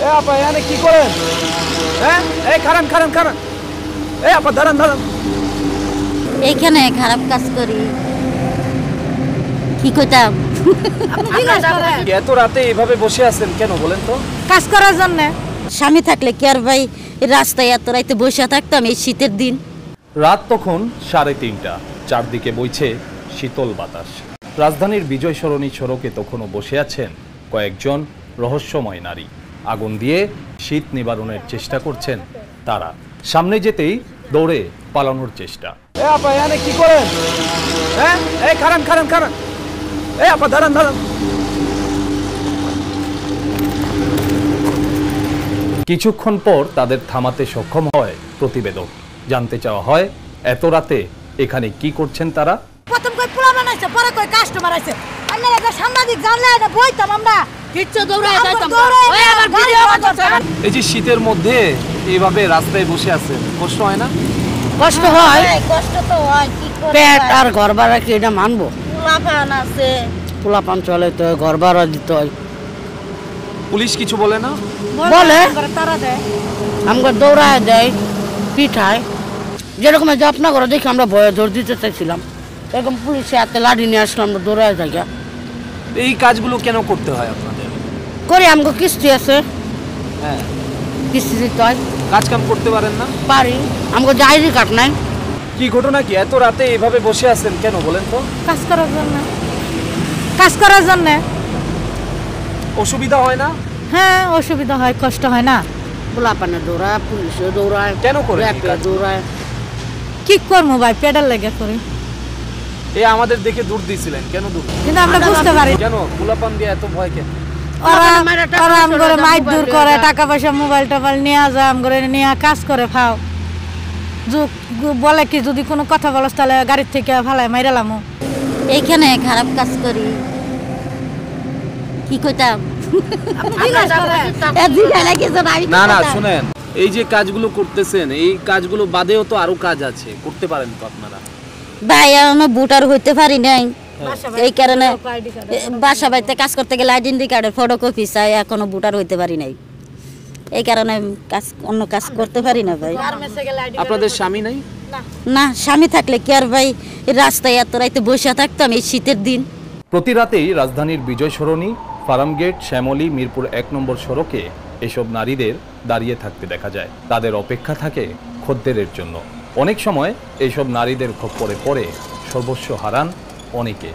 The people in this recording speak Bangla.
এ আপা এখানে কি করেন? হ্যাঁ, এই খারান খারান খারান। এই আপা দাঁড়ান দাঁড়ান। এইখানে খারাপ কাজ করি কি কইতাম? এত রাতে এভাবে বসে আছেন কেন বলেন তো? কাজ করার জন্য। স্বামী থাকলে কি আর ভাই রাস্তায় এত রাতে বসে থাকতাম এই শীতের দিন? রাত তখন 3:30, চারদিকে বইছে শীতল বাতাস। রাজধানীর বিজয় সরণি সড়কে তখনও বসে আছেন কয়েকজন রহস্যময় নারী। আগুন দিয়ে শীত নিবারণের চেষ্টা করছেন তারা। সামনে যেতেই দৌড়ে পালানোর চেষ্টা। এ আপা এখানে কি করেন? হ্যাঁ, এই খারান খারান খারান। এই আপা দাঁড়ান দাঁড়ান। কিছুক্ষণ পর তাদের থামাতে সক্ষম হয় প্রতিবেদক। জানতে চাওয়া হয় এত রাতে এখানে কি করছেন তারা। প্রথম কই পোলা বানাইছে, পরে কই কাস্টমার আইছে। আপনারা যে সাংবাদিক জানলে এটা বইতাম আমরা। কিচ্ছু দৌড়ায় যাইতাম। ওই আবার ভিডিও করতেছে। এই যে শীতের মধ্যে এইভাবে রাস্তায় বসে আছেন, কষ্ট হয় না? কষ্ট হয়, কষ্ট তো হয়, কি করে পেট আর ঘর ভাড়া কি এটা মানবো? পোলাপান আছে। পোলাপান চলে তো ঘর ভাড়া দিতে হয়। পুলিশ কিছু বলে না? বলে তারা দেয়। আমাকে দৌড়ায় দেয়, পিঠায়। যেরকম যত্ন করে দেখি আমরা ভয়ে ধর দিতে চাইছিলাম, এরকম পুলিশে হাতে লাঠি নিয়ে আসলাম, আমরা দৌড়ায় থাকি। এই কাজগুলো কেন করতে হয় আপনাদের? করি, আমাকে কিস্তি আছে, হ্যাঁ, কিস্তি দিতে হয়। কাজ কাম করতে পারেন না? পারি, আমাকে জায়রি কাট নাই। কি ঘটনা কি? এত রাতে এভাবে বসে আছেন কেন বলেন তো? কাজ করার জন্য। কাজ করার জন্য। অসুবিধা হয় না? হ্যাঁ, অসুবিধা হয়, কষ্ট হয় না? পোলাপানে দৌড়ায়, পুলিশে দৌড়ায়, কেন করে এই র্যাপে কাজ? দৌড়ায়। কি করবো ভাই, পেডাল লেগে করি। এই আমাদের দেখে দূর দিয়েছিলেন, কেন দূর? কিন্তু আমরা বুঝতে পারি কেন পোলাপান দিয়ে এত ভয় কেন? ওরা আমগরে মাইর দূর করে, টাকা পয়সা মোবাইল টোবাইল নিয়ে যায়, আমগরে নিয়ে কাজ করে ফাও। বলে কি যদি কোনো কথা বলস তাহলে গাড়ির থেকে ফালাই মাইরালাম। এইখানে খারাপ কাজ করি কি কইতাম? না না শুনেন, এই যে কাজগুলো করতেছেন, এই কাজগুলো বাদেও তো আরো কাজ আছে, করতে পারেন তো আপনারা। ভাই আমি ভোটার হইতে পারি নাই, এই কারণে বাসা বাড়িতে কাজ করতে গেলে আইডেন্টি কার্ডের ফটোকপি চাই, এখনো ভোটার হইতে পারি নাই। এই কারণে কাজ অন্য কাজ করতে পারি না ভাই। আপনাদের স্বামী নাই? না, স্বামী থাকলে কি আর ভাই রাস্তায় এত রাতে বসে থাকতাম এই শীতের দিন? প্রতি রাতেই রাজধানীর বিজয় সরণি, ফার্মগেট, শ্যামলী, মিরপুর 1 নম্বর সড়কে এসব নারীদের দাঁড়িয়ে থাকতে দেখা যায়। তাদের অপেক্ষা থাকে খদ্দেরের জন্য। অনেক সময় এইসব নারীদের খপ্পরে পড়ে সর্বস্ব হারান অনেকে।